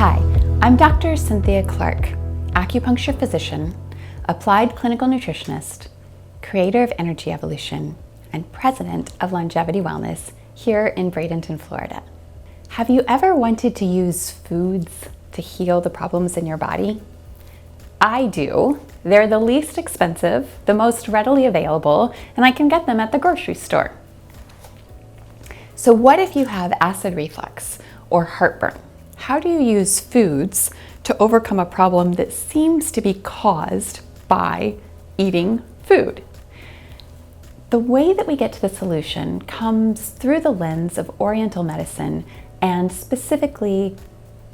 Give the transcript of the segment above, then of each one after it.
Hi, I'm Dr. Cynthia Clark, acupuncture physician, applied clinical nutritionist, creator of Energy Evolution, and president of Longevity Wellness here in Bradenton, Florida. Have you ever wanted to use foods to heal the problems in your body? I do. They're the least expensive, the most readily available, and I can get them at the grocery store. So what if you have acid reflux or heartburn? How do you use foods to overcome a problem that seems to be caused by eating food? The way that we get to the solution comes through the lens of Oriental medicine and specifically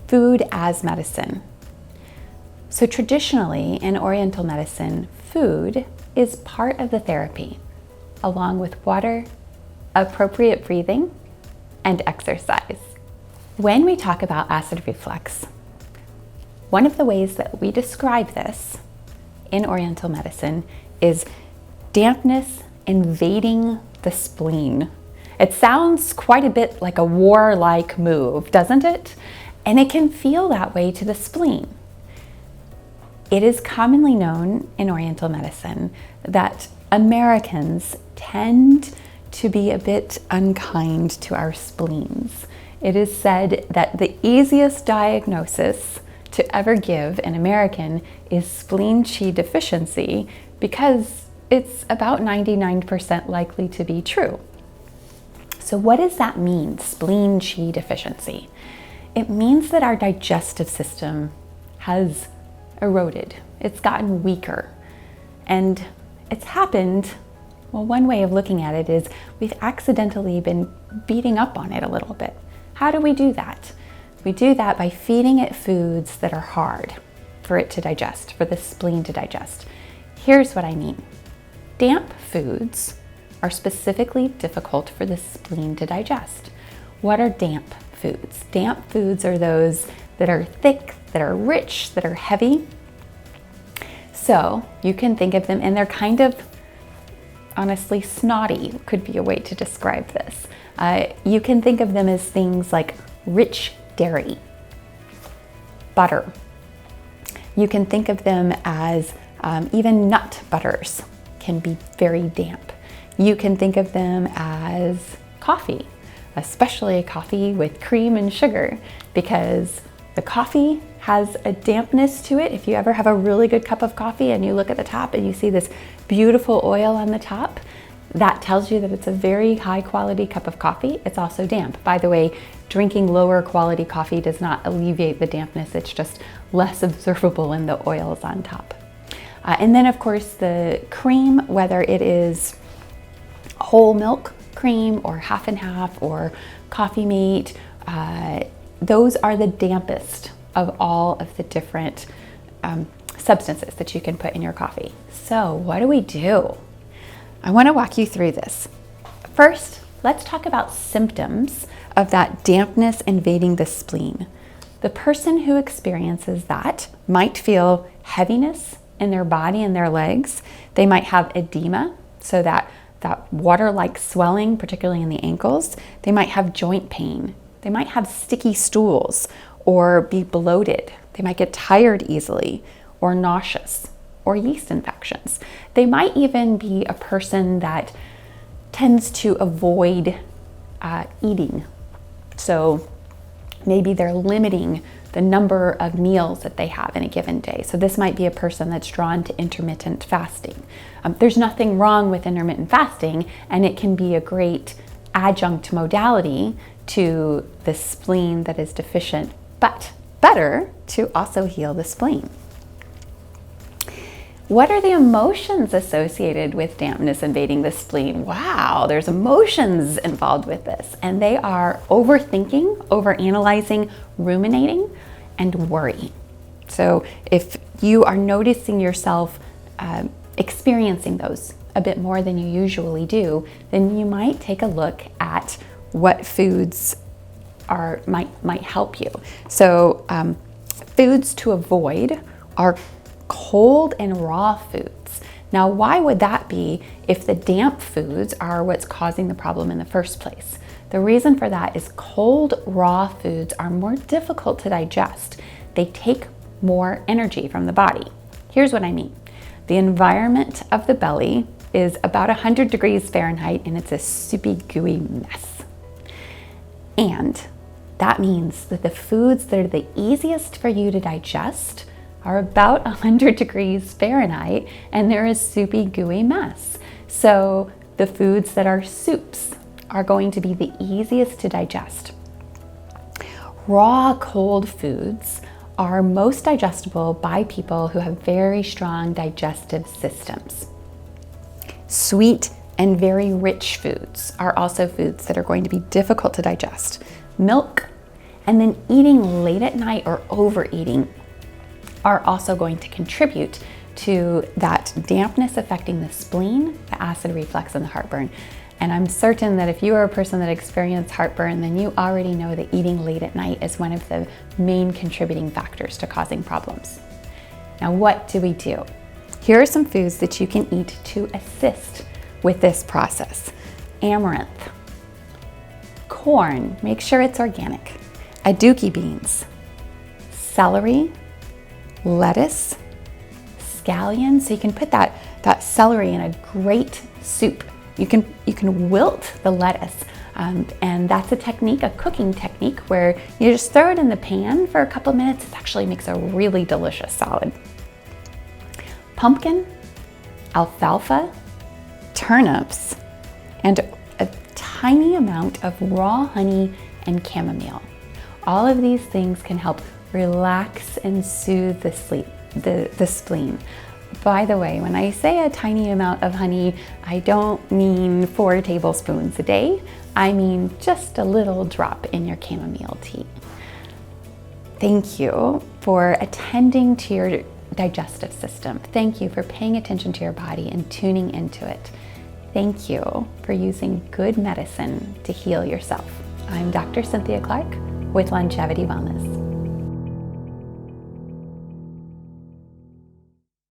food as medicine. So traditionally in Oriental medicine, food is part of the therapy, along with water, appropriate breathing, and exercise. When we talk about acid reflux, one of the ways that we describe this in Oriental medicine is dampness invading the spleen. It sounds quite a bit like a warlike move, doesn't it? And it can feel that way to the spleen. It is commonly known in Oriental medicine that Americans tend to be a bit unkind to our spleens. It is said that the easiest diagnosis to ever give an American is spleen chi deficiency because it's about 99% likely to be true. So what does that mean, spleen chi deficiency? It means that our digestive system has eroded. It's gotten weaker. And it's happened, well, one way of looking at it is we've accidentally been beating up on it a little bit. How do we do that? We do that by feeding it foods that are hard for it to digest, for the spleen to digest. Here's what I mean. Damp foods are specifically difficult for the spleen to digest. What are damp foods? Damp foods are those that are thick, that are rich, that are heavy. So you can think of them, and they're kind of honestly snotty, could be a way to describe this. You can think of them as things like rich dairy, butter. You can think of them as even nut butters can be very damp. You can think of them as coffee, especially coffee with cream and sugar, because the coffee has a dampness to it. If you ever have a really good cup of coffee and you look at the top and you see this beautiful oil on the top, that tells you that it's a very high quality cup of coffee. It's also damp. By the way, drinking lower quality coffee does not alleviate the dampness. It's just less observable in the oils on top. And then of course the cream, whether it is whole milk cream or half and half or coffee mate, those are the dampest of all of the different substances that you can put in your coffee. So what do we do? I want to walk you through this. First, let's talk about symptoms of that dampness invading the spleen. The person who experiences that might feel heaviness in their body and their legs. They might have edema, so that water-like swelling, particularly in the ankles. They might have joint pain. They might have sticky stools or be bloated. They might get tired easily or nauseous or yeast infections. They might even be a person that tends to avoid eating. So maybe they're limiting the number of meals that they have in a given day. So this might be a person that's drawn to intermittent fasting. There's nothing wrong with intermittent fasting, and it can be a great adjunct modality to the spleen that is deficient, but better to also heal the spleen. What are the emotions associated with dampness invading the spleen? Wow, there's emotions involved with this, and they are overthinking, overanalyzing, ruminating, and worry. So if you are noticing yourself experiencing those a bit more than you usually do, then you might take a look at what foods might help you. So foods to avoid are cold and raw foods. Now, why would that be if the damp foods are what's causing the problem in the first place? The reason for that is cold, raw foods are more difficult to digest. they take more energy from the body. Here's what I mean. The environment of the belly is about 100 degrees Fahrenheit, and it's a soupy, gooey mess. And that means that the foods that are the easiest for you to digest are about 100 degrees Fahrenheit, and they're a soupy, gooey mess. So the foods that are soups are going to be the easiest to digest. Raw, cold foods are most digestible by people who have very strong digestive systems. Sweet and very rich foods are also foods that are going to be difficult to digest. Milk, and then eating late at night or overeating are also going to contribute to that dampness affecting the spleen, the acid reflux, and the heartburn. And I'm certain that if you are a person that experienced heartburn, then you already know that eating late at night is one of the main contributing factors to causing problems. Now, what do we do? Here are some foods that you can eat to assist with this process. Amaranth, corn, make sure it's organic, aduki beans, celery, lettuce, scallions. So you can put that celery in a great soup. You can wilt the lettuce, and that's a technique, a cooking technique, where you just throw it in the pan for a couple of minutes. It actually makes a really delicious salad. Pumpkin, alfalfa, turnips, and a tiny amount of raw honey and chamomile. All of these things can help relax and soothe the spleen. By the way, when I say a tiny amount of honey, I don't mean 4 tablespoons a day. I mean just a little drop in your chamomile tea. Thank you for attending to your digestive system. Thank you for paying attention to your body and tuning into it. Thank you for using good medicine to heal yourself. I'm Dr. Cynthia Clark with Longevity Wellness.